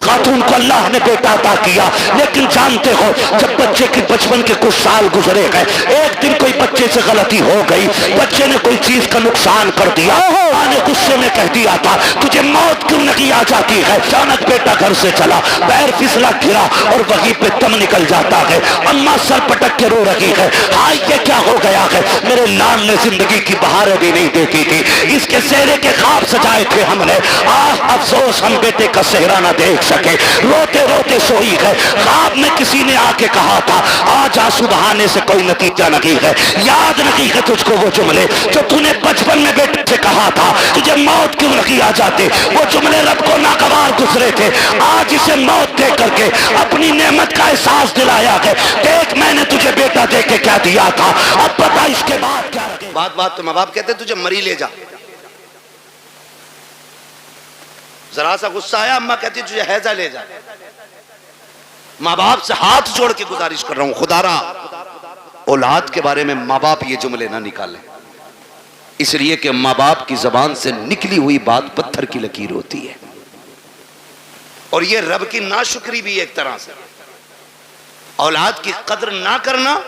खातून को अल्लाह ने बेटा अता किया, लेकिन जानते हो जब बच्चे के बचपन के कुछ साल गुजरे गए, एक दिन कोई बच्चे से गलती हो गई, बच्चे ने कोई चीज का नुकसान कर दिया, मां ने गुस्से में कह दिया था तुझे मौत क्यों नहीं आ जाती है। अचानक बेटा घर से चला, पैर फिसला गिरा और वहीं पे दम निकल जाता है। अम्मा सर पटक के रो रही है, हाय ये क्या हो गया है, मेरे लाल ने जिंदगी की बहारें भी नहीं देखी थी, इसके सेहरे के ख्वाब सजाए थे हमने, अफसोस हम बेटे का सेहरा ना देख सके। रोते रोते सोई है, ख्वाब में किसी ने आके कहा था आज आंसू बहाने से कोई नतीजा नहीं है। याद नहीं है तुझको वो जुमले जो तूने बचपन में बेटे से कहा था, तुझे मौत क्यों नहीं आ जाते, वो जुमले रब को नागवार गुजरे थे। आज इसे मौत दे करके अपनी नेमत का एहसास दिलाया है। देख मैंने तुझे बेटा दे के क्या दिया था, अब पता इसके बाद क्या रखे। बात बात तो माँ बाप कहते तुझे मरी ले जा, जरा सा गुस्सा आया अम्मा कहती तुझे हैजा ले जा। माँ बाप से हाथ जोड़ के गुजारिश कर रहा हूं, खुदारा औलाद के बारे में माँ बाप ये जुमले ना निकालें, इसलिए कि माँ बाप की जबान से निकली हुई बात पत्थर की लकीर होती है। और ये रब की नाशुक्री भी एक तरह से, औलाद की कद्र ना करना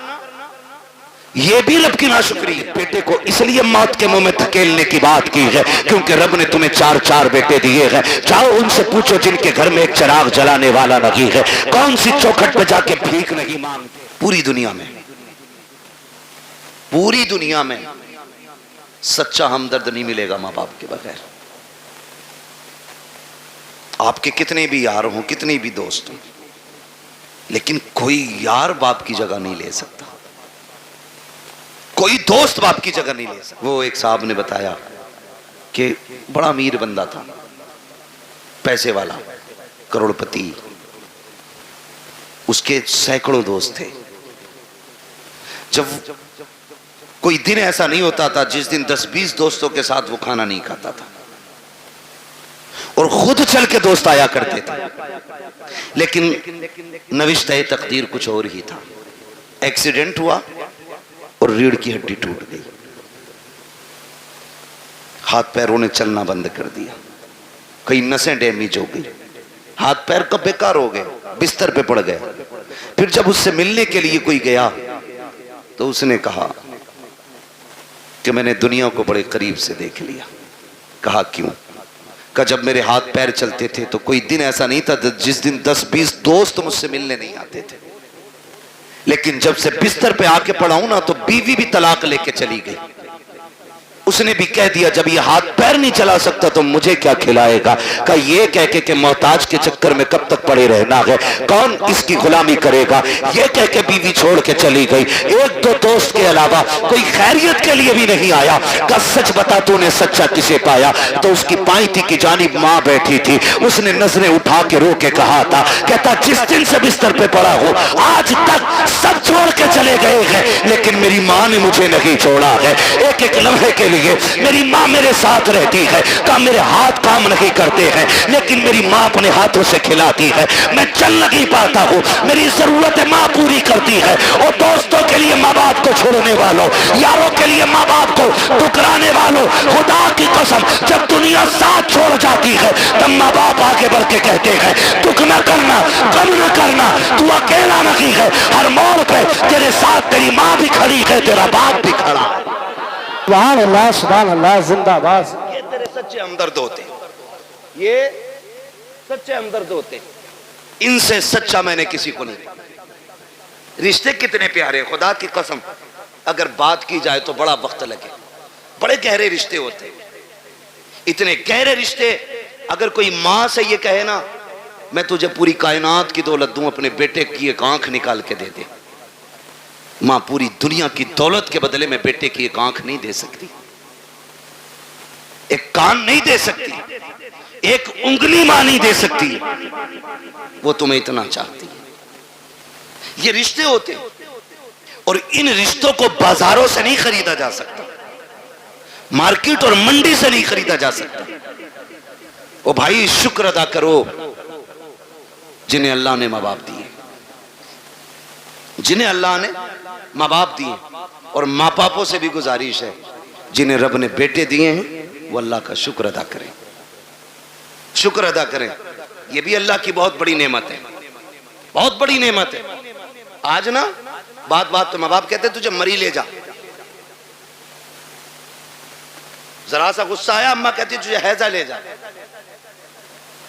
ये भी रब की नाशुक्री है। बेटे को इसलिए मौत के मुंह में धकेलने की बात की है क्योंकि रब ने तुम्हें 4-4 बेटे दिए हैं। जाओ उनसे पूछो जिनके घर में एक चिराग जलाने वाला नहीं है, कौन सी चौखट पे जाके भीख नहीं मांगते। पूरी दुनिया में सच्चा हमदर्द नहीं मिलेगा माँ बाप के बगैर। आपके कितने भी यार हों, कितने भी दोस्त हों, लेकिन कोई यार बाप की जगह नहीं ले सकता, कोई दोस्त बाप की जगह नहीं ले सकता। वो एक साहब ने बताया कि बड़ा अमीर बंदा था, पैसे वाला, करोड़पति, उसके सैकड़ों दोस्त थे। जब कोई दिन ऐसा नहीं होता था जिस दिन 10-20 दोस्तों के साथ वो खाना नहीं खाता था, और खुद चल के दोस्त आया करते थे, लेकिन नविश्ते तकदीर कुछ और ही था। एक्सीडेंट हुआ और रीढ़ की हड्डी टूट गई, हाथ पैरों ने चलना बंद कर दिया, कई नसें डैमेज हो गई, हाथ पैर कब बेकार हो गए, बिस्तर पे पड़ गए। फिर जब उससे मिलने के लिए कोई गया तो उसने कहा कि मैंने दुनिया को बड़े करीब से देख लिया। कहा क्यों? कहा जब मेरे हाथ पैर चलते थे तो कोई दिन ऐसा नहीं था जिस दिन 10-20 दोस्त मुझसे मिलने नहीं आते थे, लेकिन जब से बिस्तर पे आके पड़ा हूं ना तो बीवी भी तलाक लेके चली गई। उसने भी कह दिया जब ये हाथ पैर नहीं चला सकता तो मुझे क्या खिलाएगा। का ये कह के कि मोहताज के चक्कर में कब तक पड़े रहना है, कौन इसकी गुलामी करेगा, ये कह के बीवी छोड़ के चली गई। 1-2 दोस्त के अलावा कोई खैरियत के लिए भी नहीं आया। का सच बता तूने सच्चा किसे पाया? तो उसकी पाईती की जानिब माँ बैठी थी, उसने नजरें उठा के रो के कहा था, कहता जिस दिन से बिस्तर पे पड़ा हो आज तक सब छोड़ के चले गए हैं, लेकिन मेरी माँ ने मुझे नहीं छोड़ा है। एक एक लम्हे के लिए मेरी माँ मेरे साथ रहती है। का मेरे हाथ काम नहीं करते हैं, लेकिन मेरी माँ अपने हाथों से खिलाती है। मैं चल नहीं पाता हूँ, मेरी जरूरतें माँ पूरी करती है। और दोस्तों के लिए माँ बाप को छोड़ने वालों, यारों के लिए माँ बाप को ठुकराने वालों, खुदा की कसम जब दुनिया साथ छोड़ जाती है तब माँ बाप आगे बढ़ के कहते हैं दुख न करना, गम न करना, तू अकेला नहीं है, हर मोड़ पे तेरे साथ तेरी माँ भी खड़ी है, तेरा बाप भी खड़ा है। सुभान अल्लाह, सुभान अल्लाह, जिंदाबाद। ये तेरे सच्चे हमदर्द होते, ये सच्चे हमदर्द होते, इनसे सच्चा मैंने किसी को नहीं। रिश्ते कितने प्यारे, खुदा की कसम अगर बात की जाए तो बड़ा वक्त लगे, बड़े गहरे रिश्ते होते, इतने गहरे रिश्ते। अगर कोई माँ से ये कहे ना मैं तुझे पूरी कायनात की दौलत दूं, अपने बेटे की एक आंख निकाल के दे दे, मां पूरी दुनिया की दौलत के बदले में बेटे की एक आंख नहीं दे सकती, एक कान नहीं दे सकती, एक उंगली मां नहीं दे सकती, वो तुम्हें इतना चाहती है। ये रिश्ते होते हैं और इन रिश्तों को बाजारों से नहीं खरीदा जा सकता, मार्केट और मंडी से नहीं खरीदा जा सकता। ओ भाई शुक्र अदा करो जिन्हें अल्लाह ने माँ बाप दिए, जिन्हें अल्लाह ने माँ बाप दिए, और माँ बापों से भी गुजारिश है जिन्हें रब ने बेटे दिए हैं वो अल्लाह का शुक्र अदा करें, शुक्र अदा करें। ये भी अल्लाह की बहुत बड़ी नेमत है, बहुत बड़ी नेमत है। आज ना बात बात तो माँ बाप कहते तुझे मरी ले जा, जरा सा गुस्सा आया अम्मा कहती तुझे हैजा ले जा।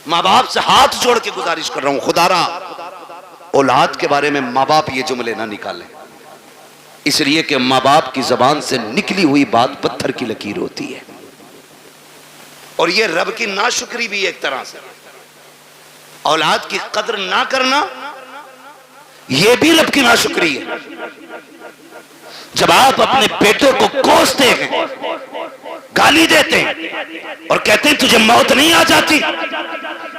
माँ बाप से हाथ जोड़ के गुजारिश कर रहा हूं, खुदारा औलाद के बारे में माँ बाप ये जुमले ना निकालें, इसलिए कि माँ बाप की जबान से निकली हुई बात पत्थर की लकीर होती है। और ये रब की नाशुक्री भी एक तरह से, औलाद की कदर ना करना ये भी रब की नाशुक्री है। जब आप अपने बेटे को कोसते हैं, गाली देते हैं और कहते हैं तुझे मौत नहीं आ जाती,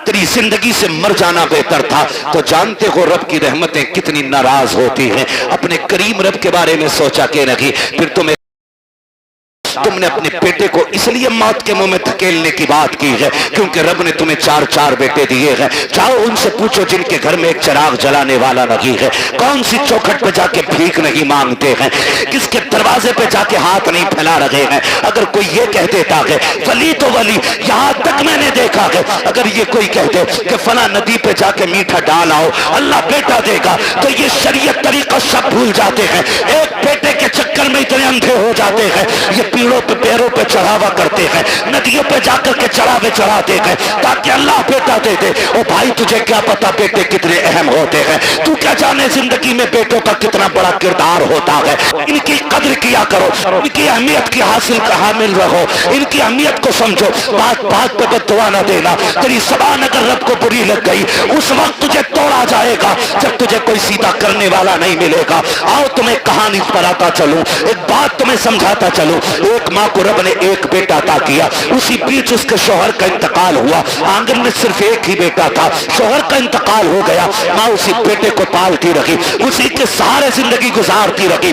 तेरी जिंदगी से मर जाना बेहतर था, तो जानते हो रब की रहमतें कितनी नाराज होती हैं। अपने करीम रब के बारे में सोचा के नहीं, फिर तुमने अपने बेटे को इसलिए मौत के मुंह में धकेलने की बात की है क्योंकि रब ने तुम्हें 4 बेटे दिए हैं। जाओ उनसे पूछो जिनके घर में एक चिराग जलाने वाला नहीं है, कौन सी चौखट पे जाके भीख नहीं मांगते हैं, किसके दरवाजे पे जाके हाथ नहीं फैला रहे हैं। अगर कोई ये कह देता है वली तो वली, यहां तक मैंने देखा है अगर ये कोई कहते कि फला नदी पे जाके मीठा डाल आओ अल्लाह बेटा देगा, तो ये शरीयत तरीका सब भूल जाते हैं। एक बेटे के चक्कर में इतने अंधे हो जाते हैं, ये पीड़ों पे पैरों पे चढ़ावा करते हैं, नदियों पे जाकर के चढ़ावे चढ़ाते हैं ताकि अल्लाह बेटा दे दे। ओ भाई तुझे क्या पता बेटे कितने अहम होते हैं, तू क्या जाने जिंदगी में बेटों का कितना बड़ा किरदार होता है। इनकी कद्र किया करो, इनकी अहमियत की हामिल रहो, इनकी अहमियत को समझो। बात बात पे बद्दुआ न देना, तेरी ज़बान अगर रब को बुरी लग गई उस वक्त तुझे तोड़ा जाएगा जब तुझे कोई सीधा करने वाला नहीं मिलेगा। आओ तुम्हें कहानी पर आता चलूं, एक बात तुम्हें समझाता चलूं। एक माँ को रब ने एक बेटा अता किया, उसी बीच उसके शौहर का इंतकाल हुआ। आंगन में सिर्फ एक ही बेटा था, शौहर का इंतकाल हो गया। माँ उसी बेटे को पालती रही, उसी के सहारे जिंदगी गुजारती रही।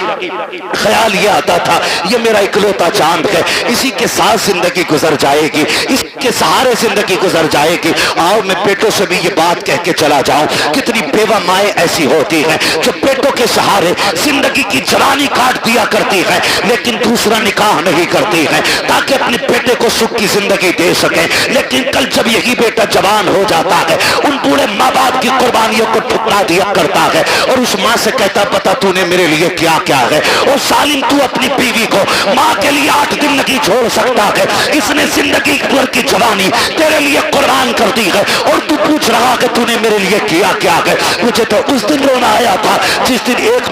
ख्याल ये आता था ये मेरा इकलौता चांद है, इसी के साथ जिंदगी गुजर जाएगी, इसके सहारे जिंदगी गुजर जाएगी। आओ मैं बेटों से भी ये बात कह के चला जाऊं, कितनी बेवा माएँ ऐसी होती हैं जो बेटों के सहारे जिंदगी की जवानी काट दिया करती है लेकिन दूसरा निकाह नहीं करती है ताकि अपने बेटे को सुख की जिंदगी दे सके। लेकिन कल जब यही बेटा जवान हो जाता है उन पूरे माँ बाप की कुर्बानियों को ठुकरा दिया करता है और उस माँ से कहता पता तूने मेरे लिए क्या क्या है। और सालिम तू अपनी बीवी को माँ के लिए 8 दिन नहीं छोड़ सकता है, इसने जिंदगी भर की जवानी तेरे लिए कुर्बान कर दी है और तू पूछ रहा है तूने मेरे लिए किया क्या है। मुझे तो उस दिन रोना आया था जिस दिन एक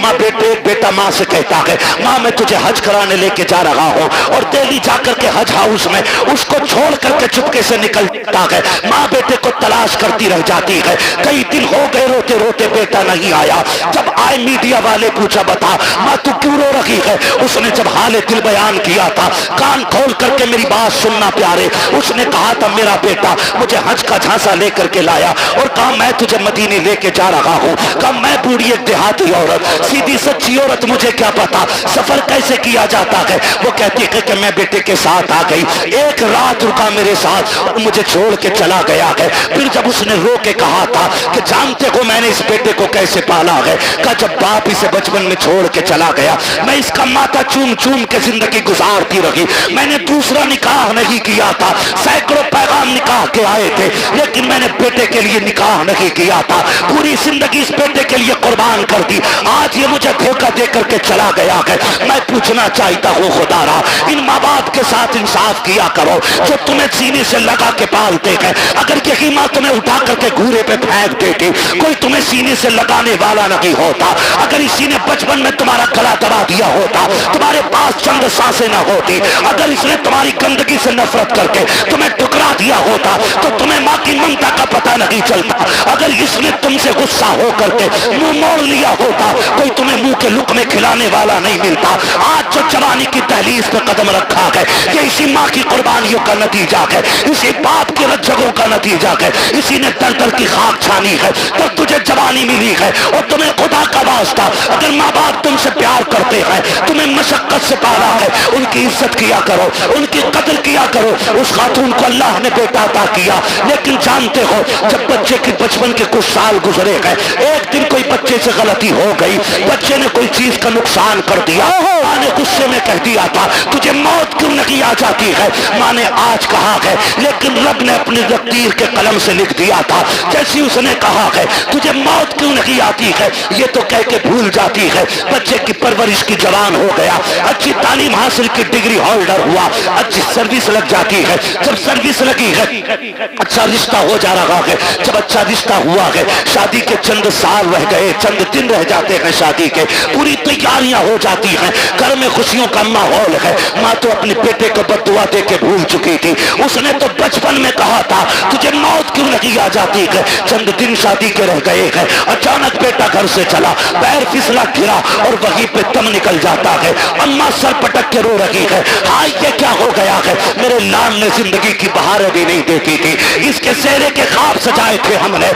बेटा माँ से कहता है माँ मैं तुझे हज कराने लेके जा रहा हूँ, और दिल्ली जाकर के हज हाउस में उसको छोड़ करके चुपके से निकलता है। माँ बेटे को तलाश करती रह जाती है, कई दिन हो गए रोते रोते बेटा नहीं आया। जब आए मीडिया वाले पूछा बता माँ तू क्यों रो रही है, उसने जब हाले दिल बयान किया था कान खोल करके मेरी बात सुनना प्यारे, उसने कहा था मेरा बेटा मुझे हज का झांसा लेकर के लाया और कहा मैं तुझे मदीने लेके जा रहा हूँ। कहा मैं बूढ़ी एक देहाती औरत, सीधी सच्ची औरत, मुझे क्या पता सफर कैसे किया जाता है। वो कहती है कि मैं बेटे के साथ आ गई, एक रात रुका मेरे साथ और मुझे छोड़ के चला गया है। फिर जब उसने रो के कहा था कि जानते हो मैंने इस बेटे को कैसे पाला है, कहा जब बाप इसे बचपन में छोड़ के चला गया मैं इसका माथा चूम चूम के जिंदगी गुजारती रही। मैंने दूसरा निकाह नहीं किया था, सैकड़ों पैगाम निकाह के आए थे लेकिन मैंने बेटे के लिए निकाह नहीं किया था, पूरी जिंदगी इस बेटे के लिए कुर्बान कर दी। आज ये मुझे धोखा दे करके चला गया है। मैं पूछना चाहता हूँ खुदारा इन माँ बाप के साथ इंसाफ किया करो जो तुम्हें सीने से लगा के पालते हैं। अगर यही माँ तुम्हें उठा करके घूरे पे फेंक देती कोई तुम्हें सीने से लगाने वाला नहीं होता। अगर इसी ने बचपन में तुम्हारा गला दबा दिया होता, तुम्हारे पास चंद सांसें न होती, अगर इसने तुम्हारी गंदगी से नफरत करके तुम्हें ठुकरा दिया होता तो तुम्हें माँ की ममता का पता नहीं चलता। अगर इसने तुमसे गुस्सा हो करके मुंह मोड़ लिया होता कोई तुम्हें मुंह के लुक में खिलाने वाला नहीं मिलता। आज जो जवानी की दहलीज पे कदम रखा है ये इसी माँ की कुर्बानियों का नतीजा है, इसी बाप के रज्जगों का नतीजा है, इसी ने दर दर की खाक छानी है। तब तुझे जवानी मिली है। और तुम्हें खुदा का वास्ता, अगर माँ बाप तुमसे प्यार करते हैं, तुम्हें मशक्कत से पाला है, उनकी इज्जत किया करो, उनकी कदर किया करो। उस खातून को अल्लाह ने बेटा अता किया, लेकिन जानते हो जब बच्चे के बचपन के कुछ साल गुजरे गए, एक दिन कोई बच्चे से गलती हो गई, बच्चे ने कोई चीज का नुकसान कर दिया, माँ ने गुस्से में कह दिया था तुझे मौत क्यों नहीं आ जाती है। माँ ने आज कहा है, लेकिन रब ने अपनी तकदीर के कलम से लिख दिया था। जैसी उसने कहा है तुझे मौत क्यों नहीं आती है, ये तो कह के भूल जाती है। बच्चे की परवरिश की जवान हो गया, अच्छी तालीम हासिल की डिग्री होल्डर हुआ, अच्छी सर्विस लग जाती है। जब सर्विस लगी है, अच्छा रिश्ता हो जा रहा है, जब अच्छा रिश्ता हुआ है, शादी के चंद साल रह गए, चंद दिन रह जाते हैं शादी के, पूरी तैयारियां हो जाती हैं, घर में खुशियों का माहौल है। माँ तो अपने बेटे को बद्दुआ दे के भूल चुकी थी। उसने तो बचपन में कहा था तुझे मौत क्यों नहीं आ जाती है। चंद दिन शादी के रह गए हैं, अचानक बेटा घर से चला, पैर फिसला गिरा और वहीं पे दम निकल जाता है। अम्मा सर पटक के रो रही है, हाय ये क्या हो गया है। मेरे लाल ने जिंदगी की बहारें भी नहीं देखी थी, इसके सेहरे के ख्वाब सजाए थे हमने,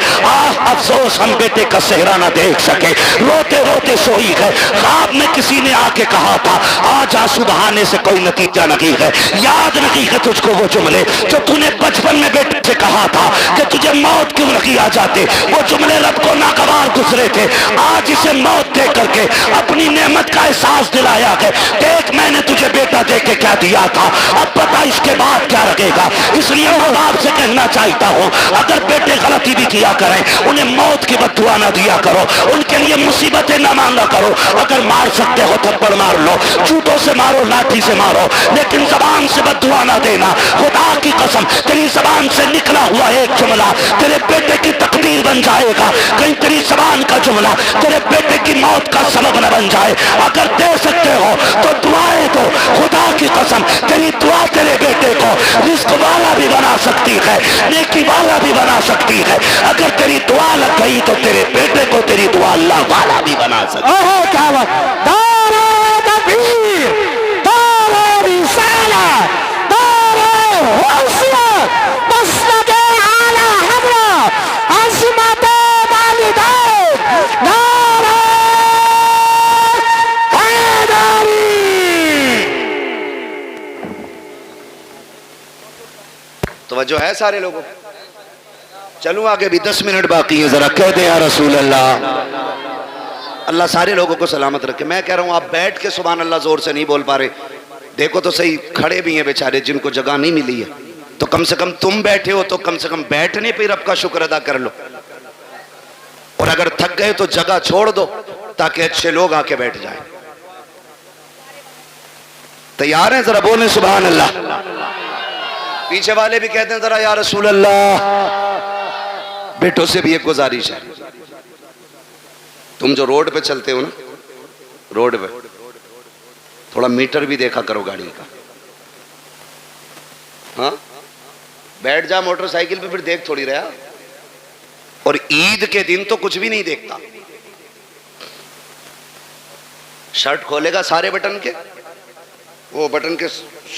अफसोस हम बेटे का सेहरा ना देख सके। रोते रोते सोई है, ख्वाब में किसी ने आके कहा था आज आंसू बहाने से कोई नतीजा नहीं है। याद नहीं है तुझको वो जुमले जो तूने बचपन में बेटे से कहा था कि तुझे मौत क्यों नहीं आ जाते। वो जुमले रब को नागवार गुजरे थे, आज इसे मौत दे करके अपनी नेमत का एहसास दिलाया है। देख मैंने तुझे बेटा दे के क्या दिया था, अब पता इसके बाद क्या लगेगा। इसलिए माँ बाप से कहना चाहता हूँ अगर बेटे गलती भी किया करें, उन्हें मौत की बद्दुआ ना दिया करो, उनके लिए मुसीबतें ना मांगा करो। अगर मार सकते हो थप्पड़ मार लो, जूतों से मारो, लाठी से मारो, लेकिन जबान से बद्दुआ ना देना। खुदा की कसम तेरी जबान से निकला हुआ एक जुमला तेरे बेटे की तकदीर बन जाएगा। कहीं तेरी जबान का जुमला तेरे बेटे की मौत का सबब न बन जाए। अगर दे सकते हो तो दुआएं दो, खुदा की कसम तेरी दुआ तेरे बेटे को रिस्क वाला भी बना सकती है, नेकी वाला भी बना सकती है। अगर तेरी दुआ लग गई तो तेरे बेटे को तेरी दुआ अल्लाह वाला भी बना सकती है। क्या बात, दारे तकबीर, दारे रिसालत, दारे हुस्न, मसलक आला हज़रत, अज़मत वालिदैन, नारे हैदरी। तवज्जो है सारे लोगों। चलूं आगे, भी 10 मिनट बाकी है, जरा कह दे या रसूल अल्लाह। अल्लाह सारे लोगों को सलामत रखे। मैं कह रहा हूं आप बैठ के सुभान अल्लाह जोर से नहीं बोल पा रहे, देखो तो सही, खड़े भी हैं बेचारे जिनको जगह नहीं मिली है, तो कम से कम तुम बैठे हो तो कम से कम बैठने पे रब का शुक्र अदा कर लो। और अगर थक गए तो जगह छोड़ दो ताकि अच्छे लोग आके बैठ जाए। तैयार हैं? जरा बोले सुभान अल्लाह। पीछे वाले भी कहते हैं जरा या रसूल अल्लाह। बेटों से भी एक गुजारिश है, तुम जो रोड पे चलते हो ना, रोड पे थोड़ा मीटर भी देखा करो गाड़ी का। हाँ, बैठ जा मोटरसाइकिल पे, फिर देख थोड़ी रहा। और ईद के दिन तो कुछ भी नहीं देखता, शर्ट खोलेगा सारे बटन के, वो बटन के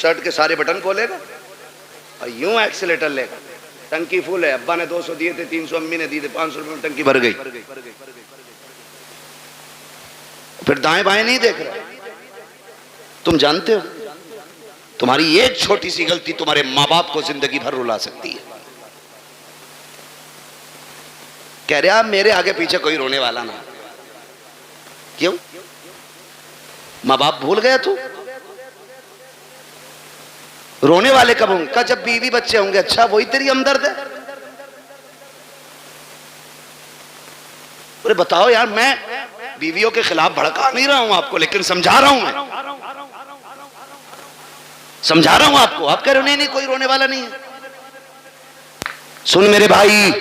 शर्ट के सारे बटन खोलेगा और यूं एक्सीलेटर लेगा। टंकी फुल है, अब्बा ने 200 दिए थे, 300 अम्मी ने दिए थे, 500 रुपए में टंकी भर गई। फिर दाएं बाएं नहीं देख रहा। तुम जानते हो तुम्हारी एक छोटी सी गलती तुम्हारे माँ बाप को जिंदगी भर रुला सकती है। कह रहे आप मेरे आगे पीछे कोई रोने वाला ना। क्यों? माँ बाप भूल गया तू? रोने वाले कब होंगे? जब बीवी बच्चे होंगे। अच्छा, वही तेरी हमदर्द है? अरे बताओ यार, मैं बीवियों के खिलाफ भड़का नहीं रहा हूं आपको, लेकिन समझा रहा हूं, मैं समझा रहा हूं आपको। आप कह रहे हो नहीं नहीं कोई रोने वाला नहीं है। सुन मेरे भाई,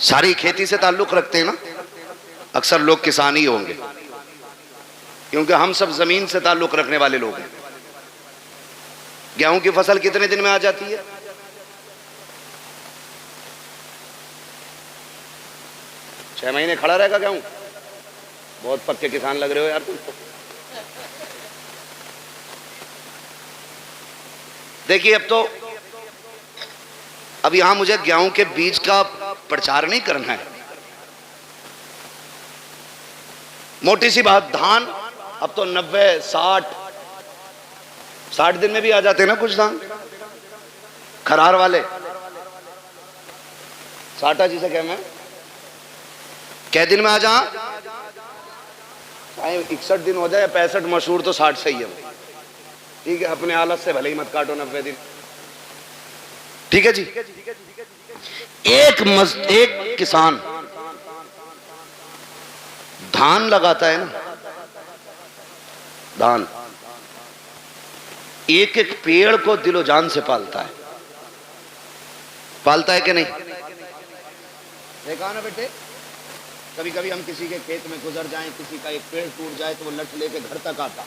सारी खेती से ताल्लुक रखते हैं ना, अक्सर लोग किसान ही होंगे, क्योंकि हम सब जमीन से ताल्लुक रखने वाले लोग हैं। गेहूं की फसल कितने दिन में आ जाती है? 6 महीने खड़ा रहेगा गेहूं। बहुत पक्के किसान लग रहे हो यार तुम। देखिए अब यहां मुझे गेहूं के बीज का प्रचार नहीं करना है। मोटी सी बात, धान अब तो 90 60 दिन में भी आ जाते हैं ना कुछ धान, खरार वाले साटा जिसे कह मैं कै दिन में आ जा, चाहे 61 दिन हो जाए 65, मशहूर तो 60 सही है। ठीक है, अपने हालत से भले ही मत काटो 90 दिन। ठीक है जी। एक किसान धान लगाता है ना, धान एक एक पेड़ को दिलो जान से पालता है कि नहीं? देखा ना बेटे, कभी कभी हम किसी के खेत में गुजर जाएं, किसी का एक पेड़ टूट जाए तो वो लठ लेके घर तक आता,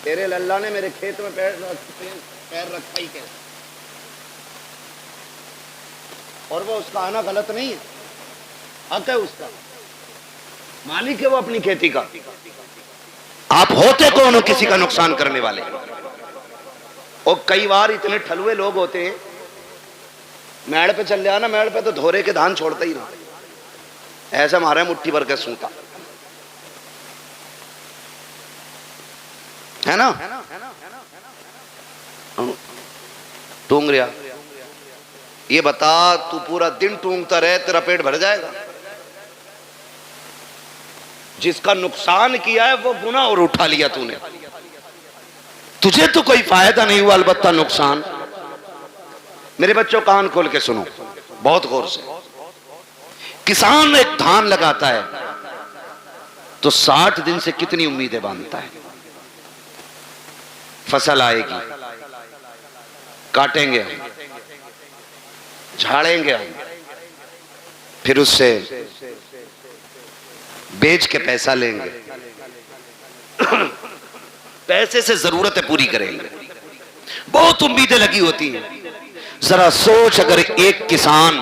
तेरे लल्ला ने मेरे खेत में पैर रखा ही कैसे? और वो उसका आना गलत नहीं है, हक है उसका, मालिक है वो अपनी खेती का। आप होते कौन हो किसी का नुकसान करने वाले? और कई बार इतने ठलुए लोग होते हैं, मेड़ पे चल जाना, मेड़ पे तो धोरे के धान छोड़ता ही ना, ऐसा मारा मुट्ठी भर के सूता है ना, टूंगरिया। ये बता, तू पूरा दिन टूंगता रहे, तेरा पेट भर जाएगा? जिसका नुकसान किया है वो गुनाह और उठा लिया तूने, तुझे तो कोई फायदा नहीं हुआ, अलबत्ता नुकसान। मेरे बच्चों कान खोल के सुनो बहुत गौर से। किसान एक धान लगाता है तो 60 दिन से कितनी उम्मीदें बांधता है। फसल आएगी, काटेंगे हम, झाड़ेंगे हम, फिर उससे बेच के पैसा लेंगे, पैसे से जरूरतें पूरी करेंगे, बहुत उम्मीदें लगी होती हैं। जरा सोच, अगर एक किसान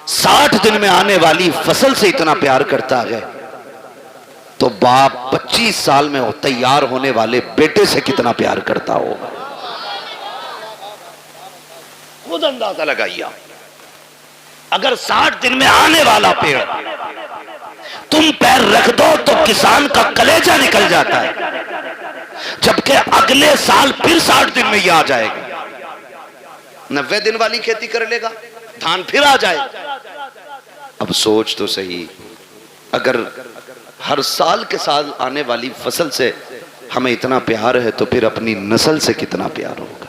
60 दिन में आने वाली फसल से इतना प्यार करता है तो बाप 25 साल में तैयार होने वाले बेटे से कितना प्यार करता होगा। खुद अंदाजा लगाइए। अगर 60 दिन में आने वाला पेड़ तुम पैर रख दो तो किसान का कलेजा निकल जाता है, जबकि अगले साल फिर 60 दिन में ये आ जाएगा। 90 दिन वाली खेती कर लेगा, धान फिर आ जाए। अब सोच तो सही, अगर हर साल के साल आने वाली फसल से हमें इतना प्यार है तो फिर अपनी नस्ल से कितना प्यार होगा।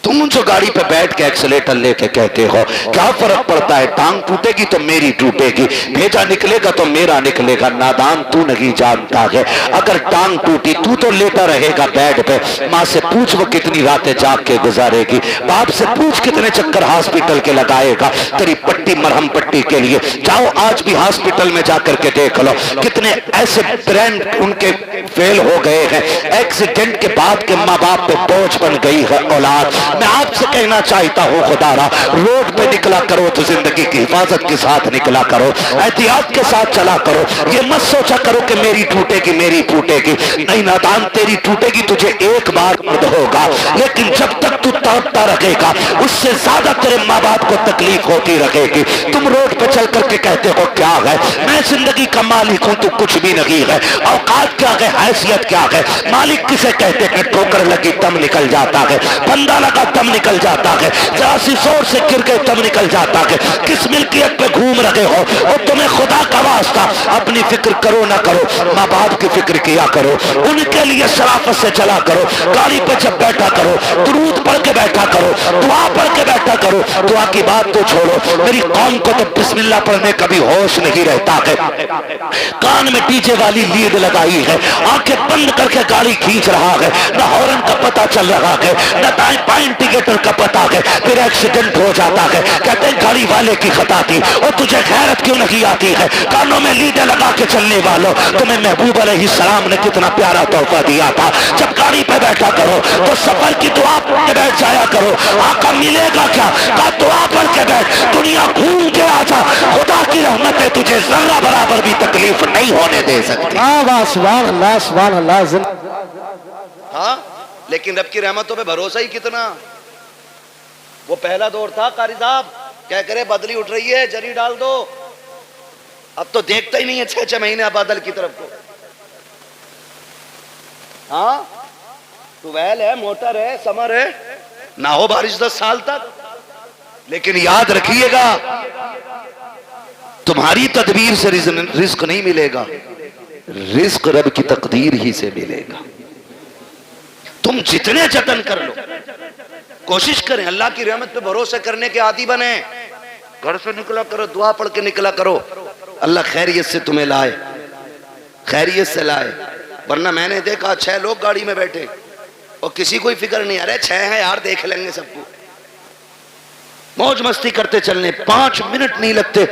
तुम जो गाड़ी पे बैठ के एक्सीलेटर लेके कहते हो क्या फर्क पड़ता है, टांग टूटेगी तो मेरी टूटेगी, भेजा निकलेगा तो मेरा निकलेगा। नादान तू नहीं जानता है, अगर टांग टूटी तू तो लेटा रहेगा बेड पे। माँ से पूछ वो कितनी रातें जाग के गुजारेगी, बाप से पूछ कितने चक्कर हॉस्पिटल के लगाएगा तेरी पट्टी मरहम पट्टी के लिए। जाओ आज भी हॉस्पिटल में जाकर के देख लो, कितने ऐसे ब्रेन उनके फेल हो गए हैं, एक्सीडेंट के बाद के माँ बाप पे बोझ बन गई है औलाद। मैं आपसे कहना चाहता हूँ खुदारा, रोड पे निकला करो तो जिंदगी की हिफाजत के साथ निकला करो, एहतियात के साथ चला करो। ये मत सोचा करो कि मेरी टूटेगी मेरी टूटेगी, नहीं नादान, तेरी टूटेगी तुझे एक बार दर्द होगा, लेकिन जब तक तू तड़पता रहेगा उससे ज्यादा तेरे माँ बाप को तकलीफ होती रहेगी। तुम रोड पे चल करके कहते हो क्या है, मैं जिंदगी का मालिक हूँ, तू कुछ भी नहीं है। औकात क्या है, हैसियत क्या है, मालिक किसे कहते हैं? ठोकर लगी तब निकल जाता है, बंदा लगा तब निकल जाता है, जरा सी जोर से गिर गए तब निकल जाता है। किस मिल्कियत पे घूम रहे हो? और तुम्हें खुदा का वास्ता अपनी फिक्र करो ना करो, माँ बाप की फिक्र किया करो, उनके लिए शराफत से चला करो। गाड़ी पे जब बैठा करो दुरूद पढ़ के बैठा करो, दुआ पढ़ के बैठा करो। दुआ की बात तो छोड़ो, मेरी कौम को तो बिस्मिल्लाह पढ़ने का भी होश नहीं रहता है। कान में डीजे वाली लीड लगाई है, आंखें बंद करके गाड़ी खींच रहा है, न हॉर्न का पता चल रहा है, न दाएं बाएं इंडिकेटर का पता है, फिर एक्सीडेंट हो जाता है। कहते हैं गाड़ी वाले की खता थी। और तुझे खैरत क्यों नहीं आती है? कानों में लीडे लगा के चलने वालों, तुम्हें महबूब अलैहिस्सलाम ने कितना प्यारा तोहफा दिया था। जब गाड़ी पे बैठा करो तो सफर की दुआ पढ़ के बैठ जाया करो। आका मिलेगा क्या? का दुआ पढ़ के बैठ, दुनिया घूम के आ जा, खुदा की रहमत है तुझे जर्रा बराबर भी तकलीफ नहीं होने दे सकती। हाँ, लेकिन रब की रहमतों पे भरोसा ही कितना। वो पहला दौर था कारी साहब, क्या करे, बदली उठ रही है, जरी डाल दो। अब तो देखता ही नहीं है 6-6 महीने बादल की तरफ को। हाँ, ट्यूबवेल है, मोटर है, समर है, ना हो बारिश 10 साल तक। लेकिन याद रखिएगा, तुम्हारी तदबीर से रिस्क नहीं मिलेगा, रिस्क रब की तकदीर ही से मिलेगा। तुम जितने जतन कर लो, कोशिश करें, अल्लाह की रहमत पे भरोसा करने के आदी बने। घर से निकला करो, दुआ पढ़ के निकला करो, अल्लाह खैरियत से तुम्हें लाए, खैरियत से लाए। वरना मैंने देखा 6 लोग गाड़ी में बैठे और किसी को फिक्र नहीं, अरे 6 है यार, देख लेंगे सबको, मौज मस्ती करते चलने। 5 मिनट नहीं लगते,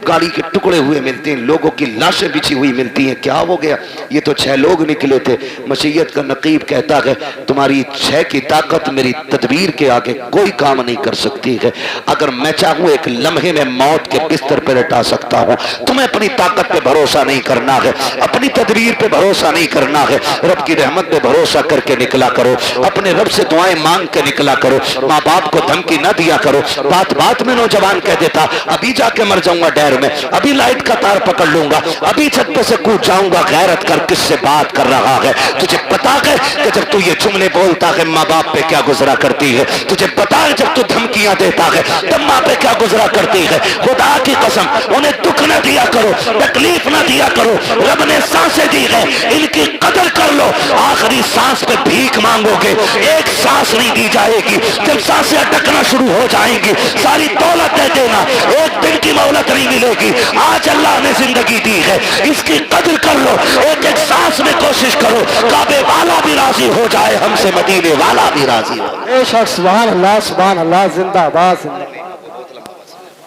गाड़ी के टुकड़े हुए मिलते हैं, लोगों की लाशें बिछी हुई मिलती हैं। क्या हो गया? ये तो 6 लोग निकले थे। मशीयत का नकीब कहता है, तुम्हारी 6 की ताकत मेरी तदबीर के आगे कोई काम नहीं कर सकती है। अगर मैं चाहूं एक लम्हे में मौत के बिस्तर पर लटा सकता हूं। तुम्हें अपनी ताकत पे भरोसा नहीं करना है, अपनी तदबीर पे भरोसा नहीं करना है, रब की रहमत पे भरोसा करके निकला करो, अपने रब से दुआएं मांग के निकला करो, माँ बाप को धमकी न दिया करो। बात बात में नौजवान कह देता, अभी जाके मर जाऊंगा डैर में, अभी लाइट का तार पकड़ लूंगा, अभी छत पे से कूद जाऊंगा। गैरत कर, किससे बात कर रहा है? तुझे पता है कि जब तू ये जुमले बोलता है माँ बाप पे क्या गुजरा करती है? तुझे पता है जब तू धमकियां देता है तब माँ पे क्या गुजरा करती है? खुदा की कसम, उन्हें दुख न दिया करो, तकलीफ न दिया करो। रब ने सांसें दी है, इनकी कदर कर लो। आखिरी सांस पे भीख मांगोगे, एक सांस नहीं दी जाएगी। जब सांसें अटकना शुरू हो जाएंगी, सारी दौलत दे देना, एक दिन की मोहलत नहीं मिलेगी। आज अल्लाह ने जिंदगी दी है, इसकी कदर कर लो। एक एक सांस में कोशिश करो, काबे वाला भी राजी हो जाए हमसे, मदीने वाला भी राजी हो। बेशक, सुभान अल्लाह, सुभान अल्लाह, जिंदाबाद जिंदाबाद।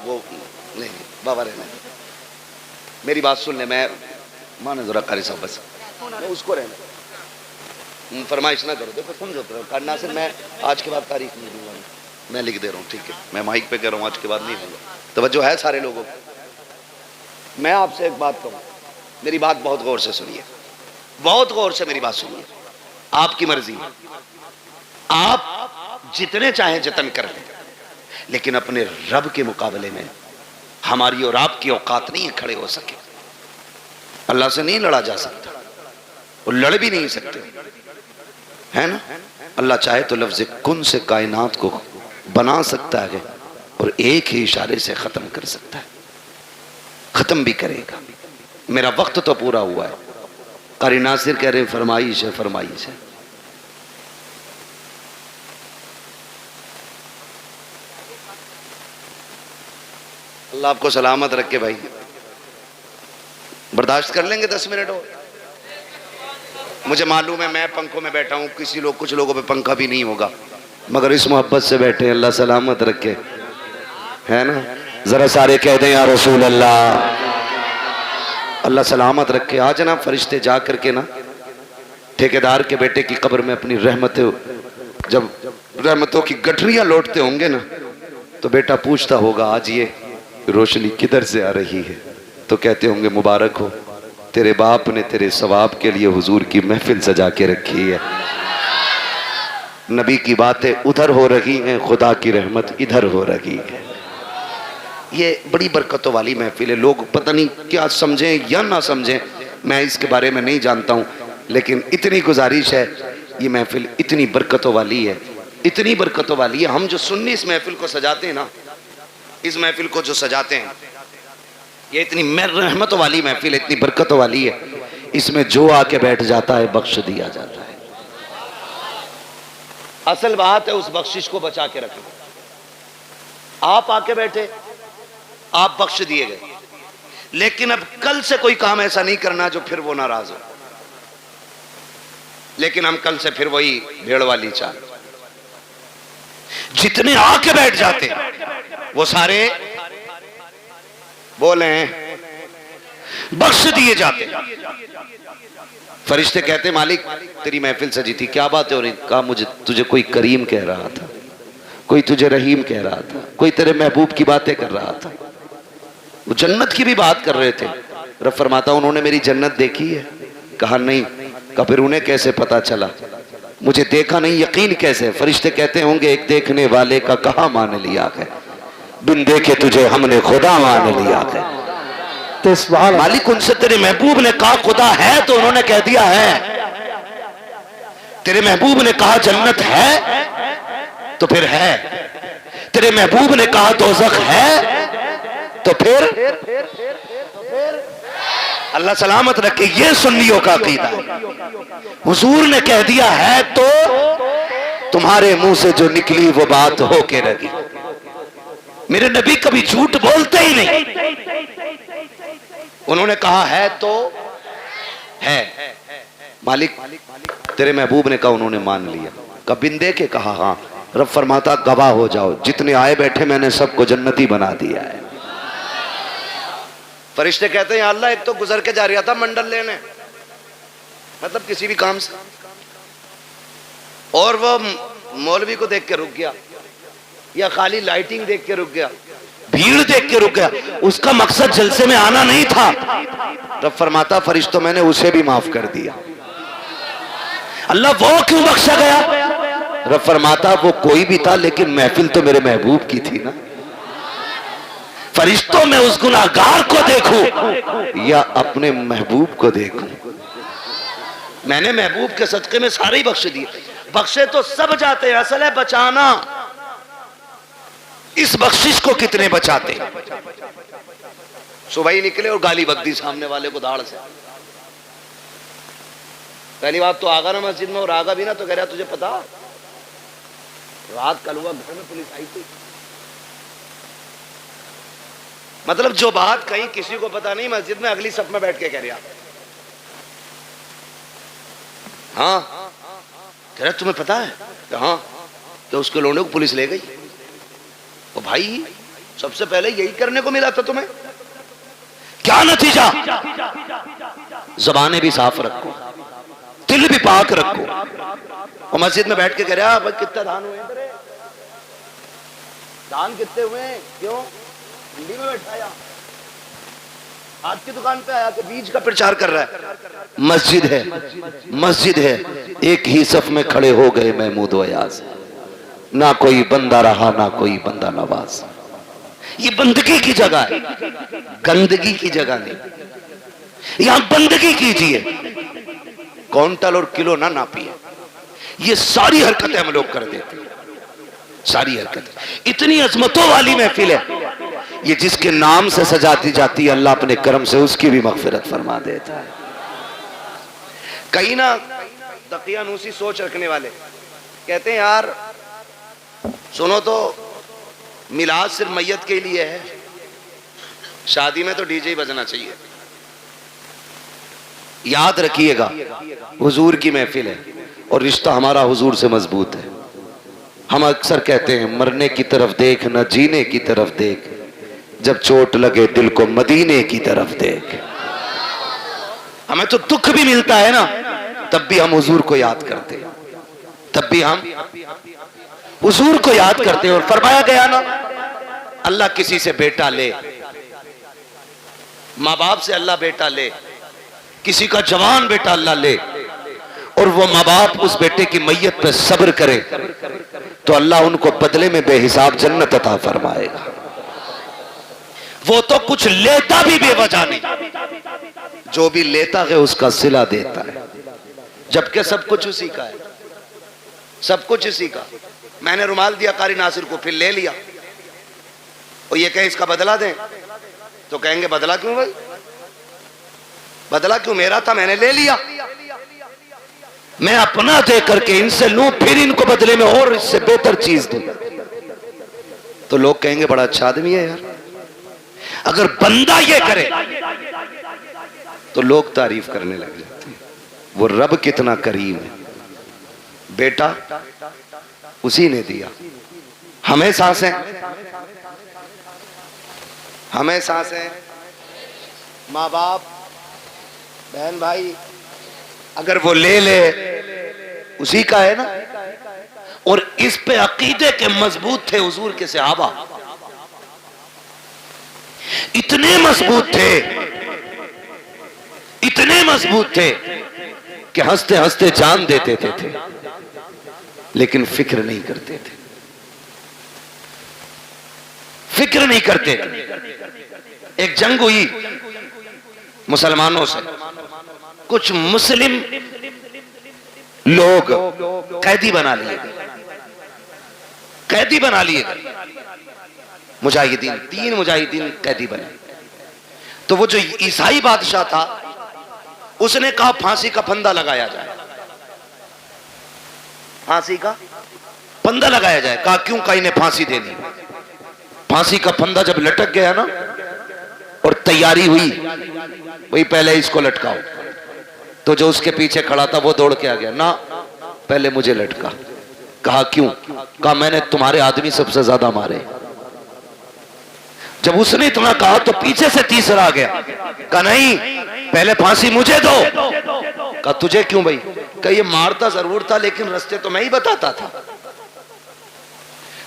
वो नहीं बाबा रहना, मेरी बात सुन ले, मैं माने जरा कारी साहब, बस उसको रहना, फरमाइश ना करो। देखो समझो करना से, मैं आज के बाद तारीख नहीं दूंगा, मैं लिख दे रहा हूँ, ठीक है? मैं माइक पे कह रहा हूँ, आज के बाद नहीं होगा। तवज्जो है सारे लोगों को। मैं आपसे एक बात कहूँ, मेरी बात बहुत गौर से सुनिए, बहुत गौर से मेरी बात सुनिए। आपकी मर्जी, आप जितने चाहें जतन कर लें, लेकिन अपने रब के मुकाबले में हमारी और आपकी औकात नहीं है खड़े हो सके। अल्लाह से नहीं लड़ा जा सकता, और लड़ भी नहीं सकते, है ना? अल्लाह चाहे तो लफ्ज़ कुन से कायनात को बना सकता है और एक ही इशारे से खत्म कर सकता है, खत्म भी करेगा। मेरा वक्त तो पूरा हुआ है। कारी नासिर कह रहे हैं फरमाइश है, फरमाइश है। अल्लाह आपको सलामत रखे भाई, बर्दाश्त कर लेंगे 10 मिनट और। मुझे मालूम है मैं पंखों में बैठा हूँ, कुछ लोगों पे पंखा भी नहीं होगा, मगर इस मोहब्बत से बैठे, अल्लाह सलामत रखे, है ना? जरा सारे कह दें या रसूल अल्लाह, अल्लाह सलामत रखे। आज ना फरिश्ते जा करके ना ठेकेदार के बेटे की कब्र में अपनी रहमतें, जब रहमतों की गठरियां लौटते होंगे ना, तो बेटा पूछता होगा आज ये रोशनी किधर से आ रही है? तो कहते होंगे मुबारक हो, तेरे बाप ने तेरे सवाब के लिए हुजूर की महफिल सजा के रखी है। नबी की बातें उधर हो रही हैं, खुदा की रहमत इधर हो रही है। ये बड़ी बरकतों वाली महफिल है। लोग पता नहीं क्या समझें या ना समझें, मैं इसके बारे में नहीं जानता हूँ, लेकिन इतनी गुजारिश है, ये महफिल इतनी बरकतों वाली है, इतनी बरकतों वाली है। हम जो सुन्नी इस महफिल को सजाते हैं ना, इस महफिल को जो सजाते हैं, ये इतनी रहमतों वाली महफिल है, इतनी बरकतों वाली है। इसमें जो आके बैठ जाता है बख्श दिया जाता है। असल बात है उस बख्शिश को बचा के रखना। आप आके बैठे, आप बख्श दिए गए, लेकिन अब कल से कोई काम ऐसा नहीं करना जो फिर वो नाराज हो। लेकिन हम कल से फिर वही भेड़ वाली चाल, जितने आके बैठ जाते वो सारे बोले बख्श दिए जाते। फरिश्ते कहते मालिक तेरी महफिल सजी थी, क्या बात है? और कहा मुझे तुझे कोई करीम कह रहा था, कोई तुझे रहीम कह रहा था, कोई तेरे महबूब की बातें कर रहा था। वो जन्नत की भी बात कर रहे थे। रब फरमाता उन्होंने मेरी जन्नत देखी है? कहा नहीं। कहा फिर उन्हें कैसे पता चला? मुझे देखा नहीं, यकीन कैसे? फरिश्ते कहते होंगे एक देखने वाले का कहाँ मान लिया है। बिन देखे तुझे हमने खुदा मान लिया है। तो सुभान अल्लाह। मालिक उनसे तेरे महबूब ने कहा खुदा है तो उन्होंने कह दिया है। तेरे महबूब ने कहा जन्नत है तो फिर है। तेरे महबूब ने कहा दोज़ख है तो फिर अल्लाह सलामत रखे। ये सुन्नियों का अकीदा है। हुजूर ने कह दिया है तो तुम्हारे मुंह से जो निकली वो बात होके रही। मेरे नबी कभी झूठ बोलते ही नहीं। उन्होंने कहा है तो है। मालिक तेरे महबूब ने कहा, उन्होंने मान लिया। कबिन दे के कहा हाँ। रब फरमाता गवाह हो जाओ, जितने आए बैठे मैंने सबको जन्नती बना दिया है। फरिश्ते कहते हैं अल्लाह एक तो गुजर के जा रहा था मंडल लेने, मतलब किसी भी काम से, और वो मौलवी को देख के रुक गया या खाली लाइटिंग देख के रुक गया, भीड़ देख के रुक गया, उसका मकसद जलसे में आना नहीं था। रब फरमाता फरिश्तों मैंने उसे भी माफ कर दिया। अल्लाह वो क्यों बख्शा गया? रब फरमाता वो कोई भी था लेकिन महफिल तो मेरे महबूब की थी ना। फरिश्तों में उस गुनाहगार को देखूं या अपने महबूब को देखूं? मैंने महबूब के सदके में सारे ही बख्श दिए। बख्शे तो सब जाते हैं, असल है बचाना। इस बख्शिश को कितने बचाते? सुबह ही निकले और गाली बक दी सामने वाले को दाढ़ से। पहली बात तो आगा ना मस्जिद में, और आगा भी ना तो कह रहा तुझे पता रात कल हुआ घर में पुलिस आई थी। मतलब जो बात कहीं किसी को पता नहीं, मस्जिद में अगली सफ में बैठ के कह रहा। हाँ कह रहा तुम्हें पता है? हाँ तो उसके लोगों को पुलिस ले गई। तो भाई सबसे पहले यही करने को मिला था तुम्हें। क्या नतीजा? जबानें भी साफ रखो, दिल भी पाक रखो। और मस्जिद में बैठ के कह रहा भाई कितना दान हुए तेरे? दान कितने हुए? क्यों मंडी में बैठाया, आज की दुकान पे आया कि बीज का प्रचार कर रहा है। मस्जिद है, मस्जिद है, एक ही सफ में खड़े हो गए महमूद व अयाज। ना कोई बंदा रहा ना कोई बंदा नवाज। ये बंदगी की जगह है, गंदगी की जगह नहीं। यहां बंदगी कीजिए, क्विंटल और किलो ना नापिए। ये सारी हरकतें हम लोग कर देते हैं, सारी हरकतें। इतनी अजमतों वाली महफिल है ये, जिसके नाम से सजाती जाती है अल्लाह अपने करम से उसकी भी मगफिरत फरमा देता है। कहीं ना दकियानूसी सोच रखने वाले कहते हैं यार सुनो तो मिलाद सिर्फ मैयत के लिए है, शादी में तो डीजे ही बजना चाहिए। याद रखिएगा हुजूर की महफिल है और रिश्ता हमारा हुजूर से मजबूत है। हम अक्सर कहते हैं मरने की तरफ देख न जीने की तरफ देख, जब चोट लगे दिल को मदीने की तरफ देख। हमें तो दुख भी मिलता है ना, तब भी हम हुजूर को याद करते हैं, तब भी हम हुजूर को याद करते हैं। और फरमाया गया ना अल्लाह किसी से बेटा ले, माँ बाप से अल्लाह बेटा ले, किसी का जवान बेटा अल्लाह ले, और वो माँ बाप उस बेटे की मैयत पे सब्र करे तो अल्लाह उनको बदले में बेहिसाब जन्नत अता फरमाएगा। वो तो कुछ लेता भी बेवजह नहीं, जो भी लेता है उसका सिला देता है, जबकि सब कुछ उसी का है, सब कुछ उसी का। मैंने रुमाल दिया कारी नासिर को, फिर ले लिया, और ये कहे इसका बदला दें तो कहेंगे बदला क्यों भाई, बदला क्यों, मेरा था मैंने ले लिया। मैं अपना दे करके इनसे लूं फिर इनको बदले में और इससे बेहतर चीज दूं, तो लोग कहेंगे बड़ा अच्छा आदमी है यार। अगर बंदा ये करे तो लोग तारीफ करने लग जाते हैं, वो रब कितना करीम है। बेटा उसी ने दिया, हमें सांसें, हमें सांसें, माँ बाप बहन भाई, अगर वो ले ले उसी का है ना। और इस पे अकीदे के मजबूत थे हुजूर के सहाबा, इतने मजबूत थे, इतने मजबूत थे कि हंसते हंसते जान देते थे, लेकिन फिक्र नहीं करते थे। फिक्र नहीं करते। एक जंग हुई मुसलमानों से, कुछ मुस्लिम लोग कैदी बना लिए गए, कैदी बना लिए गए मुजाहिदीन, 3 मुजाहिदीन कैदी बने। तो वो जो ईसाई बादशाह था उसने कहा फांसी का फंदा लगाया जाए, फांसी का फंदा लगाया जाए। कहा क्यों? कहा इन्हें फांसी देनी। फांसी का फंदा जब लटक गया ना और तैयारी हुई, वही पहले इसको लटकाओ, तो जो उसके पीछे खड़ा था वो दौड़ के आ गया, ना पहले मुझे लटका। कहा क्यों? कहा मैंने तुम्हारे आदमी सबसे ज्यादा मारे। जब उसने इतना कहा तो पीछे से तीसरा आ गया, कहा नहीं पहले फांसी मुझे दो। कहा तुझे क्यों भाई? कहा ये मारता जरूर था लेकिन रास्ते तो मैं ही बताता था,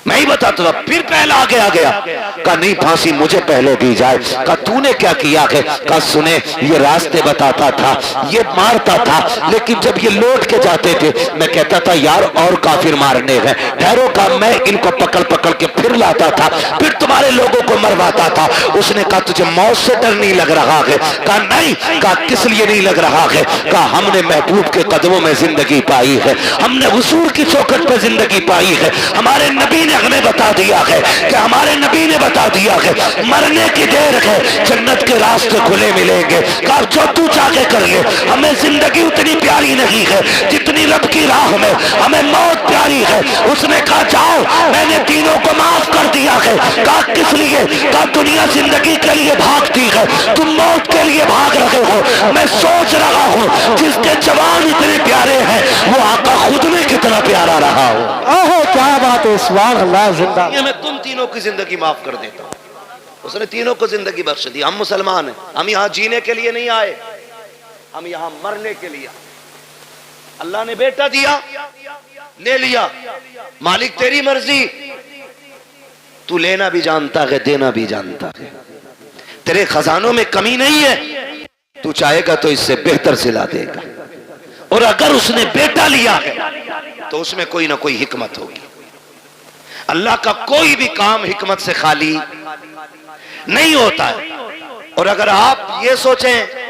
मैं ही बताता था। फिर पहला आगे आ गया, कहा नहीं फांसी मुझे पहले दी जाए। कहा तूने क्या किया है? कहा सुने ये रास्ते बताता था, ये मारता था, लेकिन जब ये लौट के जाते थे मैं कहता था यार और काफिर मारने हैं, ठहरो। का मैं इनको पकड़ पकड़ के फिर लाता था, फिर तुम्हारे लोगों को मरवाता था। उसने कहा तुझे मौत से डर नहीं लग रहा है? कहा नहीं। कहा किस लिए नहीं लग रहा है? कहा हमने महबूब के कदमों में जिंदगी पाई है, हमने हुजूर की चौखट पर जिंदगी पाई है। हमारे नबी ने हमें बता दिया है कि हमारे नबी ने बता दिया है मरने की देर है, जन्नत के रास्ते खुले मिलेंगे। कहा जो तू चाहे कर ले, हमें जिंदगी उतनी प्यारी नहीं है जितनी रब की राह में हमें मौत प्यारी है। उसने कहा जाओ मैंने तीनों को माफ कर दिया है। कहा किस लिए? कहा दुनिया जिंदगी के लिए भागती है, तुम मौत के लिए भाग रहे हो। मैं सोच रहा हूँ जिसके जवान इतने प्यारे हैं वो आका खुद में कितना प्यारा रहा हो। ओहो क्या बात है, सुभान अल्लाह, जिंदा। ये मैं तुम तीनों की जिंदगी माफ कर देता हूं। उसने तीनों को जिंदगी बख्श दी। हम मुसलमान हैं, हम यहां जीने के लिए नहीं आए, हम यहां मरने के लिए। अल्लाह ने बेटा दिया, ले लिया, मालिक तेरी मर्जी। तू लेना भी जानता है, देना भी जानता है, तेरे खजानों में कमी नहीं है, तू चाहेगा तो इससे बेहतर सिला देगा। और अगर उसने बेटा लिया है तो उसमें कोई ना कोई हिकमत होगी। अल्लाह का कोई भी काम हिकमत से खाली नहीं होता है। और अगर आप ये सोचें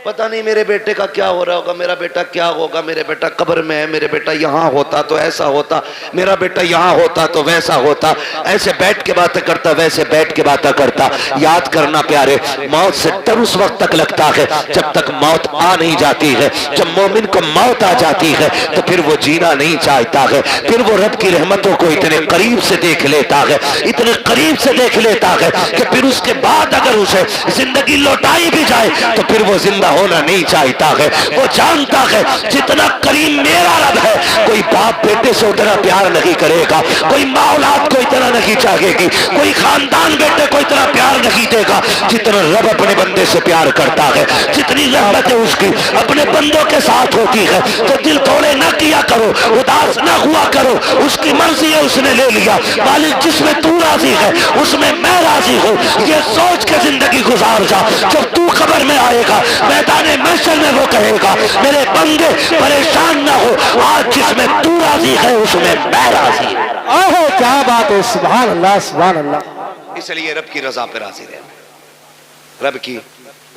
पता नहीं मेरे बेटे का क्या हो रहा होगा, मेरा बेटा क्या होगा, मेरे बेटा कब्र में है, मेरे बेटा यहाँ होता तो ऐसा होता, मेरा बेटा यहाँ होता तो वैसा होता, ऐसे बैठ के बातें करता, वैसे बैठ के बातें करता। याद करना प्यारे, मौत से डर उस वक्त तक लगता है जब तक मौत आ नहीं जाती है। जब मोमिन को मौत आ जाती है तो फिर वो जीना नहीं चाहता है, फिर वो रब की रहमतों को इतने करीब से देख लेता है, इतने करीब से देख लेता है कि फिर उसके बाद अगर उसे जिंदगी लौटाई भी जाए तो फिर वो जिंदा होना नहीं चाहता है। वो जानता है जितना करीम मेरा रब है, कोई बाप बेटे से उतना प्यार नहीं करेगा, कोई माँ औलाद को इतना नहीं चाहेगी, कोई खानदान बेटे को इतना प्यार नहीं देगा जितना रब अपने बंदे से प्यार करता है। जितनी रहमत है उसकी अपने बंदों के साथ होती है। तो दिल तोड़े न किया करो, उदास न हुआ करो, उसकी मर्जी है, उसने ले लिया। मालिक जिसमें तू राजी है उसमें मैं राजी हूँ, ये सोच के जिंदगी गुजार जा। जब तू खबर में आएगा मैदाने महशर में वो कहेगा मेरे बंदे परेशान ना हो, आज जिसमें तू राजी है उसमें मैं राजी हूं। ओहो क्या बात है, सुभान अल्लाह, सुभान अल्लाह। इसलिए रब की रजा पे राजी रहना, रब की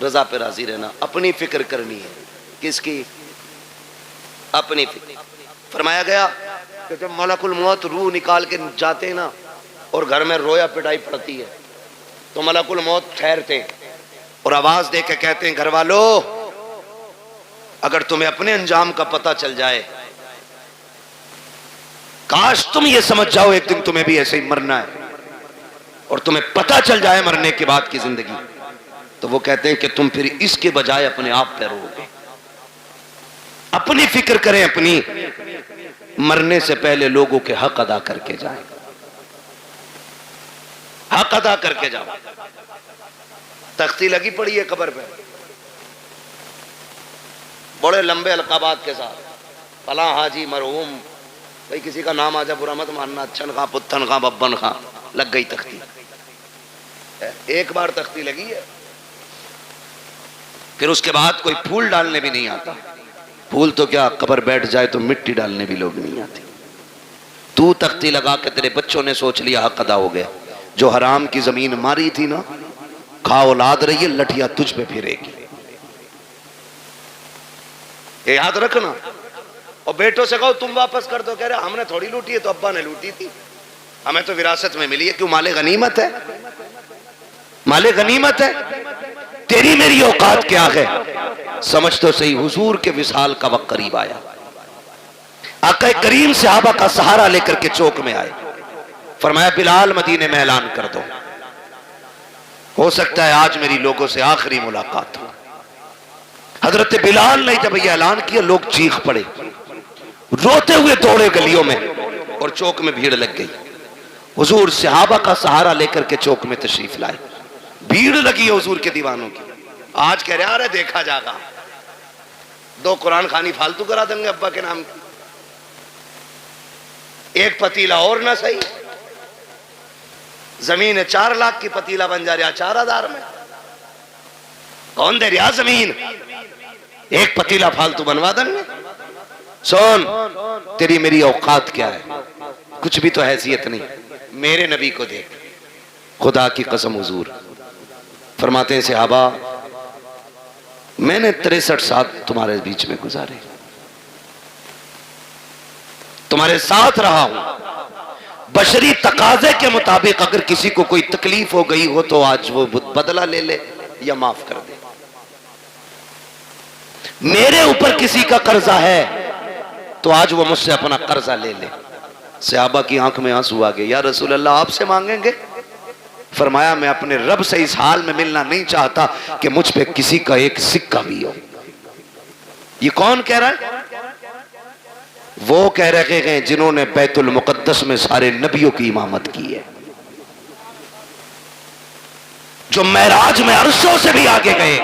रजा पे राजी रहना, अपनी फिक्र करनी है। किसकी? अपनी फिक्र। फरमाया गया कि जब मलकुल मौत रूह निकाल के जाते हैं ना और घर में रोया पिटाई पड़ती है तो मलकुल मौत ठहरते हैं और आवाज दे के कहते हैं घर वालों अगर तुम्हें अपने अंजाम का पता चल जाए, काश तुम ये समझ जाओ एक दिन तुम्हें भी ऐसे ही मरना है और तुम्हें पता चल जाए मरने के बाद की जिंदगी, तो वो कहते हैं कि तुम फिर इसके बजाय अपने आप पे रोगे। अपनी फिक्र करें, अपनी मरने से पहले लोगों के हक अदा करके जाए, हक अदा करके जाओ। तख्ती लगी पड़ी है कब्र पे बड़े लंबे अलकाबात के साथ, फला हाजी मरहूम, भाई किसी का नाम आजा बुरा मत मानना, अच्छन खां पुत्तन खां बब्बन खां, लग गई तख्ती। एक बार तख्ती लगी है फिर उसके बाद कोई फूल डालने भी नहीं आता। फूल तो क्या, कब्र बैठ जाए तो मिट्टी डालने भी लोग नहीं आते। तू तख्ती लगा के तेरे बच्चों ने सोच लिया हक अदा हो गया, जो हराम की जमीन मारी थी ना, खा औलाद रही है, लठिया तुझ पे फिरेगी। ये याद रखना। और बेटों से कहो तुम वापस कर दो, कह रहे हमने थोड़ी लूटी है, तो अब्बा ने लूटी थी, हमें तो विरासत में मिली है। क्यों? माले गनीमत है, माले गनीमत है। तेरी मेरी औकात क्या है? समझ तो सही। हुजूर के विसाल का वक्त करीब आया। आका करीम सहाबा का सहारा लेकर के चौक में आए। फरमाया बिलाल मदीने में ऐलान कर दो, हो सकता है आज मेरी लोगों से आखिरी मुलाकात हो। हजरत बिलाल ने जब यह ऐलान किया, लोग चीख पड़े, रोते हुए दौड़े गलियों में और चौक में भीड़ लग गई। हुजूर सहाबा का सहारा लेकर के चौक में तशरीफ लाए। भीड़ लगी है हुजूर के दीवानों की। आज कह रहे अरे देखा जाएगा, 2 कुरान खानी फालतू करा देंगे अब्बा के नाम की, एक पतीला और ना सही, जमीन 4 लाख की पतीला बन जा रहा 4000 में। कौन दे रहा जमीन? एक पतीला फालतू बनवा देंगे। सुन, तेरी मेरी औकात क्या है? कुछ भी तो हैसियत नहीं। मेरे नबी को देख, खुदा की कसम हुजूर फरमाते हैं सहाबा, मैंने 63 साल तुम्हारे बीच में गुजारे, तुम्हारे साथ रहा हूं। बशरी तकाजे के मुताबिक अगर किसी को कोई तकलीफ हो गई हो तो आज वो बदला ले ले या माफ कर दे। मेरे ऊपर किसी का कर्जा है तो आज वो मुझसे अपना कर्जा ले ले। सहाबा की आंख में आंसू आ गए। या रसूल अल्लाह, आपसे मांगेंगे? फरमाया मैं अपने रब से इस हाल में मिलना नहीं चाहता कि मुझ पे किसी का एक सिक्का भी हो। ये कौन कह रहा है? वो कह रहे हैं जिन्होंने बैतुल मुकद्दस में सारे नबियों की इमामत की है, जो मेराज में अरशों से भी आगे गए।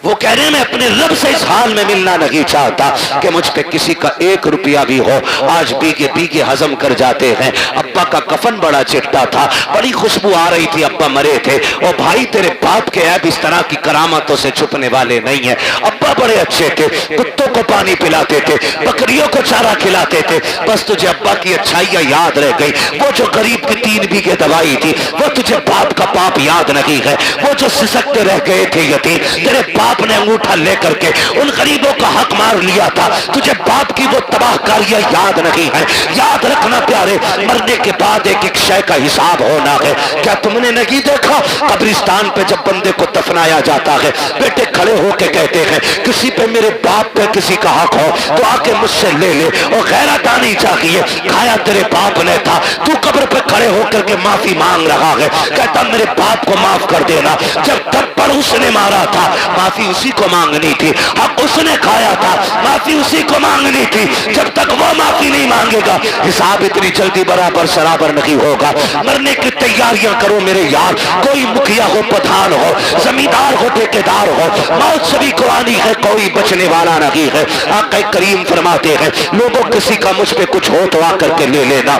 वो कह रहे हैं मैं अपने रब से इस हाल में मिलना नहीं चाहता कि मुझ पे किसी का 1 रुपया भी हो। आज बीगे बीगे हजम कर जाते हैं। अब्बा का कफन बड़ा चिट्टा था, बड़ी खुशबू आ रही थी, अब्बा मरे थे। और भाई तेरे बाप के ऐब इस तरह की करामतों से छुपने वाले नहीं है। अब्बा बड़े अच्छे थे, कुत्तों को पानी पिलाते थे, बकरियों को चारा खिलाते थे। बस तुझे अब्बा की अच्छाइयां याद रह गई। वो जो गरीब की 3 बीघे दवाई थी, वो तुझे बाप का पाप याद नहीं है। वो जो सिसकते रह गए थे यतीम, तेरे बाप ने अंगूठा लेकर के उन गरीबों का हक मार लिया था। तुझे बाप की वो तबाहकारियां याद नहीं है। याद रखना प्यारे, मरने के बाद एक एक शय का हिसाब होना है। क्या तुमने नहीं देखा कब्रिस्तान पे जब बंदे को दफनाया जाता है, बेटे खड़े होके कहते हैं किसी पे मेरे बाप पे किसी का हक हो तो आके मुझसे ले ले। और गैरत आनी चाहिए, खाया तेरे बाप ने था, तू कब्र पे खड़े होकर के माफी मांग रहा है। कहता मेरे बाप को माफ कर देना, जब थप्पड़ उसने मारा था माफी उसी को मांगनी थी, हक उसने खाया था माफी उसी को मांगनी थी। जब तक वो माफी नहीं मांगेगा हिसाब इतनी जल्दी बराबर सराबर नहीं होगा। मरने की तैयारियां करो मेरे यार। कोई मुखिया हो, प्रधान हो, जमींदार हो, ठेकेदार हो, मौत सभी को आनी है, कोई बचने वाला नहीं है। आका करीम फरमाते हैं लोगों किसी का मुझ पे कुछ हो तो आकर के ले लेना।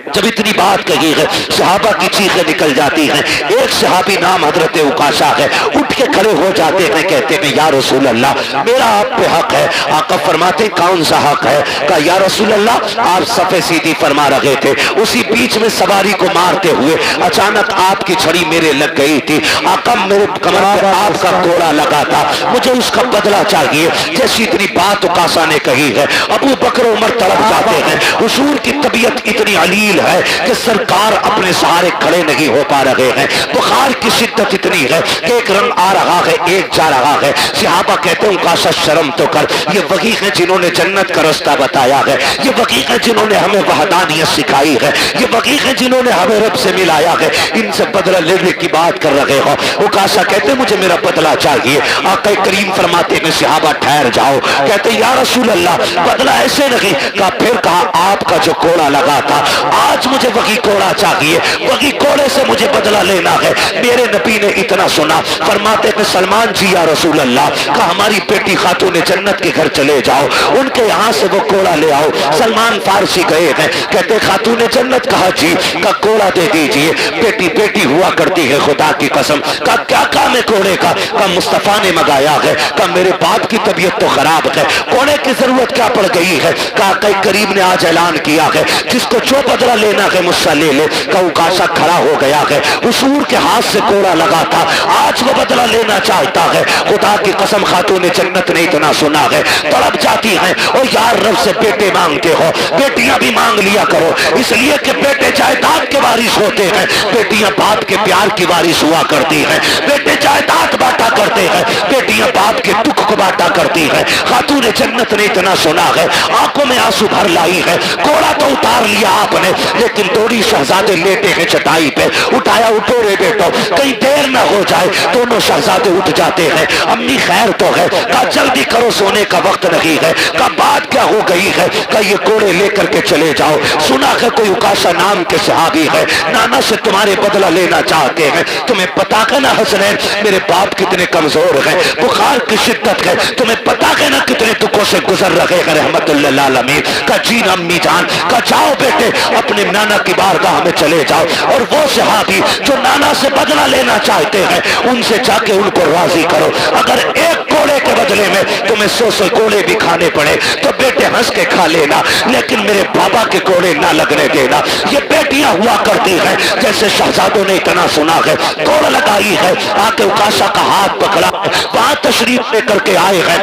जब इतनी बात कही है सहाबा की चीखें निकल जाती हैं। एक सहाबी नाम हजरत उकाशा है, उठ के खड़े हो जाते हैं, कहते हैं या रसूल अल्लाह मेरा आप पे हक है। आका फरमाते कौन सा हक है? कहा या रसूल अल्लाह आप सफे सीधी फरमा रहे थे, उसी बीच में सवारी को मारते हुए अचानक आपकी छड़ी मेरे लग गई थी। आका मेरे कमर पे आपका कोड़ा लगा था, मुझे उसका बदला चाहिए। जैसी इतनी बात उकासा ने कही है, अबू बकर उमर तड़प जाते हैं। हुजूर की तबीयत इतनी अलील है कि सरकार अपने सहारे खड़े नहीं हो पा रहे हैं। बुखार की शिद्दत इतनी है कि एक रंग आ रहा है, एक जा रहा है। सहाबा कहते हैं उकाशा शर्म तो कर, ये वही है जिन्होंने जन्नत का रास्ता बताया है, ये वही है जिन्होंने हमें वहदानियत सिखाई है, ये वही है जिन्होंने हमें रब से मिलाया है। इनसे बदला लेने की बात कर रहे हो। उकाशा कहते मुझे मेरा बदला चाहिए। आका करीम फरमाते हैं सहाबा ठहर जाओ। कहते या रसूल अल्लाह बदला ऐसे नहीं। कहा फिर कहा आपका जो कोड़ा लगा था आज मुझे वही कोड़ा चाहिए, वही कोड़े से मुझे बदला लेना है। मेरे नबी ने इतना सुना, फरमा फरमाते कि सलमान जी या रसूल अल्लाह का हमारी बेटी खातून जन्नत के घर चले जाओ, उनके यहाँ से वो कोड़ा ले आओ। सलमान फारसी गए हैं, कहते खातून जन्नत कहा जी का कोड़ा दे दीजिए, बेटी बेटी हुआ करती है खुदा की कसम। का क्या काम है कोड़े का मुस्तफा ने मंगाया है। का मेरे बाप की तबीयत तो खराब है, कोड़े की जरूरत क्या पड़ गई है। कहा कई करीब ने आज ऐलान किया है जिसको जो बदला लेना है मुझसे ले ले। का उकाशा खड़ा हो गया है, उसूर के हाथ से कोड़ा लगा था, आज वो बदला लेना चाहता है। खुदा की कसम खातून जन्नत ने इतना सुना है, तड़प जाती हैं और यार रब से बेटे मांगते हो, बेटियां भी मांग लिया करो, इसलिए कि बेटे जायदाद के वारिस होते हैं, बेटियां बाप के प्यार की वारिस हुआ करती हैं। बेटे जायदाद बांटा करते हैं, बेटियां बाप के दुख को बांटा करती हैं। खातून जन्नत ने इतना सुना है, आंखों में आंसू भर लाई है। कोड़ा तो उतार लिया आपने, लेकिन थोड़ी शहजादे लेटे हैं चटाई पे, उठाया उठो रे बेटो, कहीं देर न हो जाए। दोनों शहजादे उठ जाते हैं, अम्मी खैर तो है। कहा जल्दी करो सोने का वक्त नहीं है। कहा बात क्या हो गई है। कहा ये कोड़े लेकर के चले जाओ, सुना है कोई उकाशा नाम के सहाबी है, नाना से तुम्हारे बदला लेना चाहते हैं। तुम्हें पता है ना हसनैन मेरे बाप कितने कमजोर हैं, बुखार की शिद्दत है, तुम्हें पता है ना कितने दुखों से गुजर रहे हैं रहमतुल्लिल आलमीन। का जी अम्मी जान, का जाओ बेटे अपने नाना की बारगाह में चले जाओ, और वो सहाबी जो नाना से बदला लेना चाहते हैं उनसे जाके उनको राजी करो। अगर एक कोड़े के बदले में तुम्हें 100 कोड़े भी खाने पड़े तो बेटे हंस के खा लेना, लेकिन मेरे बाबा के कोड़े ना लगने देना। ये बेटियां हुआ करती हैं, जैसे शहजादों ने इतना सुना है, कोड़ लगाई है, आके उकाशा का हाथ पकड़ा, वहां तशरीफ लेकर के आए हैं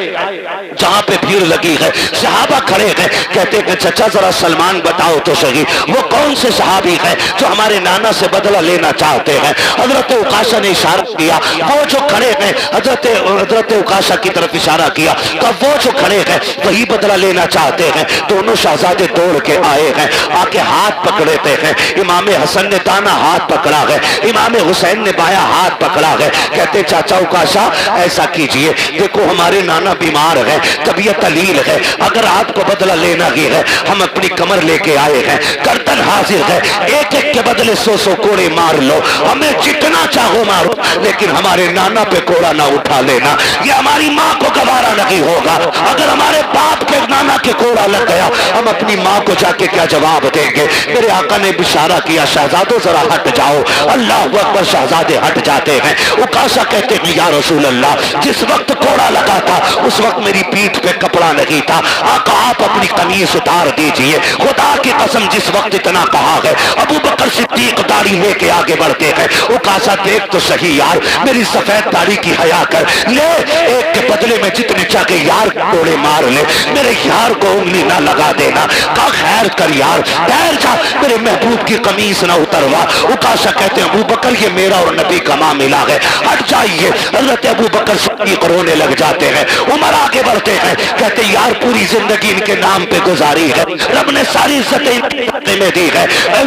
जहां पे भीड़ लगी है। सहाबा खड़े हैं, कहते हैं चाचा जरा सलमान बताओ तो सही वो कौन से सहाबी है जो हमारे नाना से बदला लेना चाहते हैं। हजरत उकाशा ने इशारा किया, वो जो खड़े हैं, हजरत उकाशा की तरफ इशारा किया, तो वो जो खड़े हैं वही बदला लेना चाहते हैं। दोनों शहजादे दौड़ के आए हैं, आके हाथ पकड़ते हैं। इमाम हसन ने दाना हाथ पकड़ा है, इमाम हुसैन ने बाया हाथ पकड़ा है। कहते चाचा उकाशा ऐसा कीजिए, देखो हमारे नाना बीमार है, तबीयत अलील है, अगर आपको बदला लेना ही है हम अपनी कमर लेके आए हैं, गर्दन हाजिर है, एक एक के बदले 100 कोड़े मार लो, हमें जितना चाहो मारो, लेकिन हमारे नाना पे कोड़ा ना उठा लेना, ये हमारी माँ को गवारा नहीं होगा। अगर हमारे बाप के नाना के कोड़ा लग गया हम अपनी माँ को जाके क्या जवाब देंगे। मेरे आका ने इशारा किया शहजादों जरा हट जाओ, अल्लाह अकबर। शहजादे हट जाते हैं। उकाशा कहते हैं या रसूल अल्लाह जिस वक्त कोड़ा लगा था उस वक्त मेरी पीठ पे कपड़ा नहीं था, आका आप अपनी कमीज उतार दीजिए। खुदा की कसम जिस वक्त इतना कहा है अबू बकर सिद्दीक दाढ़ी लेके आगे बढ़ते हैं। उकाशा देख तो सही यार मेरी सफेद दाढ़ी की हया कर ले, एक के बदले में जितने चाहे यार कोड़े मार ले, मेरे यार को उंगली ना लगा देना। का खैर कर यार, ठहर जा, मेरे महबूब की कमीज ना उतरवा। उकाशा कहते हैं अबू बकर ये मेरा और नबी का मामला है, हट जाइए। हजरत अबू बकर सिद्दीक रोने लग जाते हैं। उमर आगे बढ़ते हैं, कहते यार पूरी जिंदगी इनके नाम पे गुजारी है, रब ने सारी इज्जतें में दी है,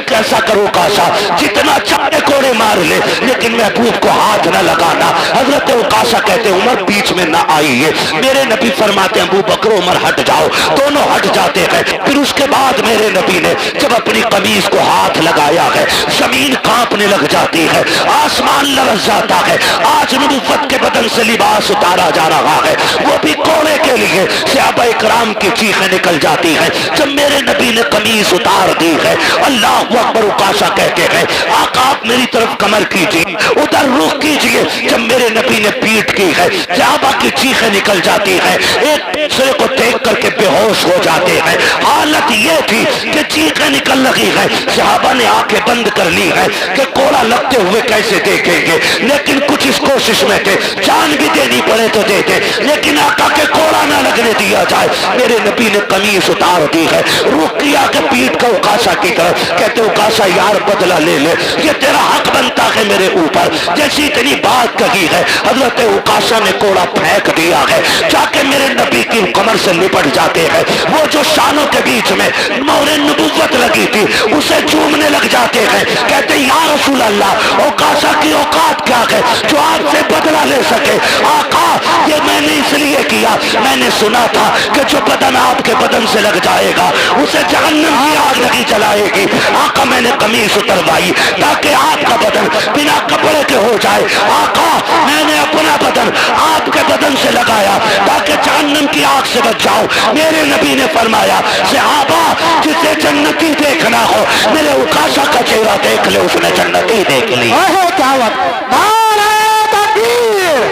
कैसा करो काशा जितना चाहे कोड़े मार ले, लेकिन महबूब को हाथ न लगाना। हजरत उकाशा कहते उमर बीच में ना आइए। मेरे नबी फरमाते हैं अबू बकर उमर हट जाओ, दोनों हट जाते हैं। फिर उसके बाद मेरे नबी ने जब अपनी कमीज को हाथ लगाया है जमीन कांपने लग जाती है, आसमान लरस जाता है। आज नबूवत के बदन से लिबास उतारा जा रहा है, वो भी कोड़े के लिए। सहाबा इकराम की चीखें निकल जाती हैं जब मेरे नबी ने कमीज उतार दी है। अल्लाह अकबर। उकाशा कहते हैं आका आप मेरी तरफ कमर कीजिए, उधर रुख कीजिए। जब मेरे नबी ने पीठ की है सहाबा की चीखें निकल जाती है, एक दूसरे को देख करके बेहोश हो जाते हैं। हालत ये थी कि चीखें निकल रही है, सहाबा ने आंखें बंद कर ली है कि कोड़ा लगते हुए कैसे देखेंगे, लेकिन कुछ इस कोशिश में थे जान भी देनी पड़े तो देते, लेकिन आका के कोड़ा ना लगने दिया जाए। मेरे नबी ने कमीज उतार दी है, रुक किया के पीठ का उकाशा की तरफ। कहते उकाशा यार बदला ले ले, ये तेरा हक बनता है मेरे ऊपर। जैसी इतनी बात कही है हजरत उकाशा ने कोड़ा फेंक दिया है, जाके मेरे नबी की कमर से लिपट जाते हैं। वो जो शानों के बीच में मोहरे नबूवत लगी थी उसे चूमने लग जाते हैं। कहते या रसूल अल्लाह उकाशा की औकात क्या है जो आपसे बदला ले सके। आका ये मैंने इसलिए किया, मैंने सुना था कि जो बदन आपके बदन से लग जाएगा उसे जहन्नम की आग नहीं जलाएगी। आका मैंने कमीज उतरवाई ताकि आपका बदन बिना कपड़े के हो जाए। आका मैंने अपना बदन आपके बदन से लगाया ताकि जहन्नम की आग से बच जाओ। मेरे नबी ने फरमाया सहाबा जिसे जन्नती देखना हो मेरे उकाशा का चेहरा देख ले, उसने जन्नती देख ली। क्या बात, नारे तकबीर,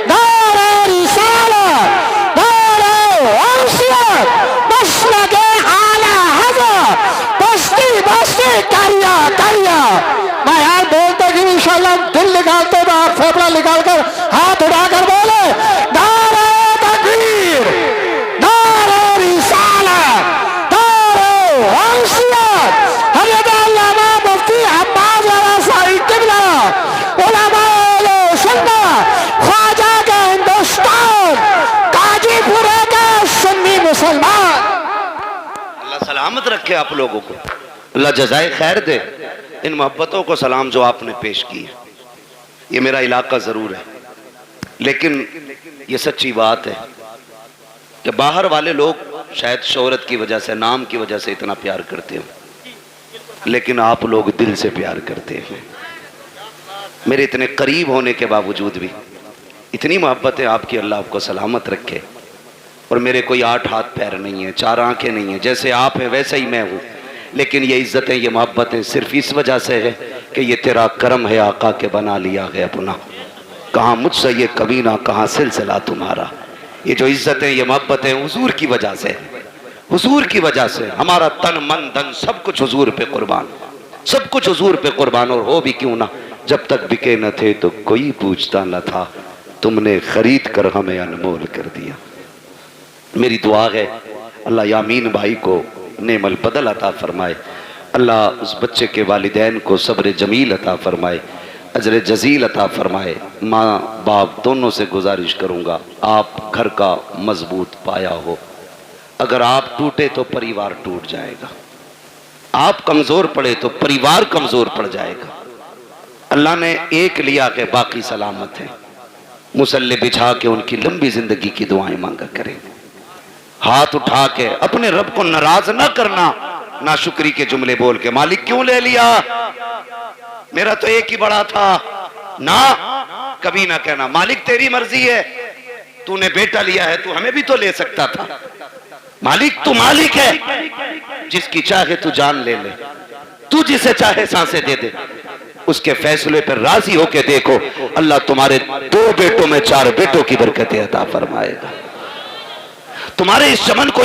नारे रिसालत, नारे वंशियत, मसलके आला हज़रत, बस्ती बस्ती करिया करिया। मैं यार बोलते कि इंशाल्लाह दिल निकालते तो आप फेफड़ा निकाल कर हाथ उठाकर बोले नारे तकबीर, नारे रिसालत, नारे वंशियत। हज़रत अल्लामा मुफ्ती अब्बास वाला साहिब किबला, उलमाए सुन्नत, ख्वाजा के हिंदुस्तान, काजीपुरे के सुन्नी मुसलमान। अल्लाह सलामत रखे आप लोगों को, अल्लाह जज़ाए खैर दे। इन मोहब्बतों को सलाम जो आपने पेश की है, ये मेरा इलाका ज़रूर है, लेकिन ये सच्ची बात है कि बाहर वाले लोग शायद शोहरत की वजह से, नाम की वजह से इतना प्यार करते हो, लेकिन आप लोग दिल से प्यार करते हैं। मेरे इतने करीब होने के बावजूद भी इतनी मोहब्बत है आपकी, अल्लाह आपको सलामत रखे। और मेरे कोई 8 हाथ पैर नहीं है, 4 आंखें नहीं है, जैसे आप हैं वैसे ही मैं हूँ, लेकिन ये इज्जतें, ये मोहब्बतें सिर्फ इस वजह से है कि ये तेरा करम है आका के बना लिया है अपना। कहाँ मुझसे ये कमीना, कहाँ सिलसिला तुम्हारा। ये जो इज्जतें, ये मोहब्बतें हुजूर की वजह से, हुजूर की वजह से हमारा तन मन धन सब कुछ हुजूर पे कुर्बान, सब कुछ हुजूर पे कुर्बान। और हो भी क्यों ना, जब तक बिके न थे तो कोई पूछता न था, तुमने खरीद कर हमें अनमोल कर दिया। मेरी दुआ है अल्लाह यामीन भाई को नेमल बदल अता फरमाए, अल्लाह उस बच्चे के वालिदैन को सब्र जमील अता फरमाए, अजर जजील अता फरमाए। माँ बाप दोनों से गुजारिश करूँगा, आप घर का मजबूत पाया हो, अगर आप टूटे तो परिवार टूट जाएगा, आप कमज़ोर पड़े तो परिवार कमज़ोर पड़ जाएगा। अल्लाह ने एक लिया के बाकी सलामत है, मुसल्ले बिछा के उनकी लंबी जिंदगी की दुआएं मांगा करें। हाथ उठा के अपने रब को नाराज ना करना, नाशुक्री के जुमले बोल के मालिक क्यों ले लिया, मेरा तो एक ही बड़ा था ना, कभी ना कहना मालिक तेरी मर्जी है, तूने बेटा लिया है तू हमें भी तो ले सकता था। मालिक तू मालिक है, जिसकी चाहे तू जान ले ले, तू जिसे चाहे सांसें दे दे, उसके फैसले पर राजी होके देखो, अल्लाह तुम्हारे 2 बेटों में 4 बेटों की बरकतें अता फरमाएगा। तुम्हारे इस चमन को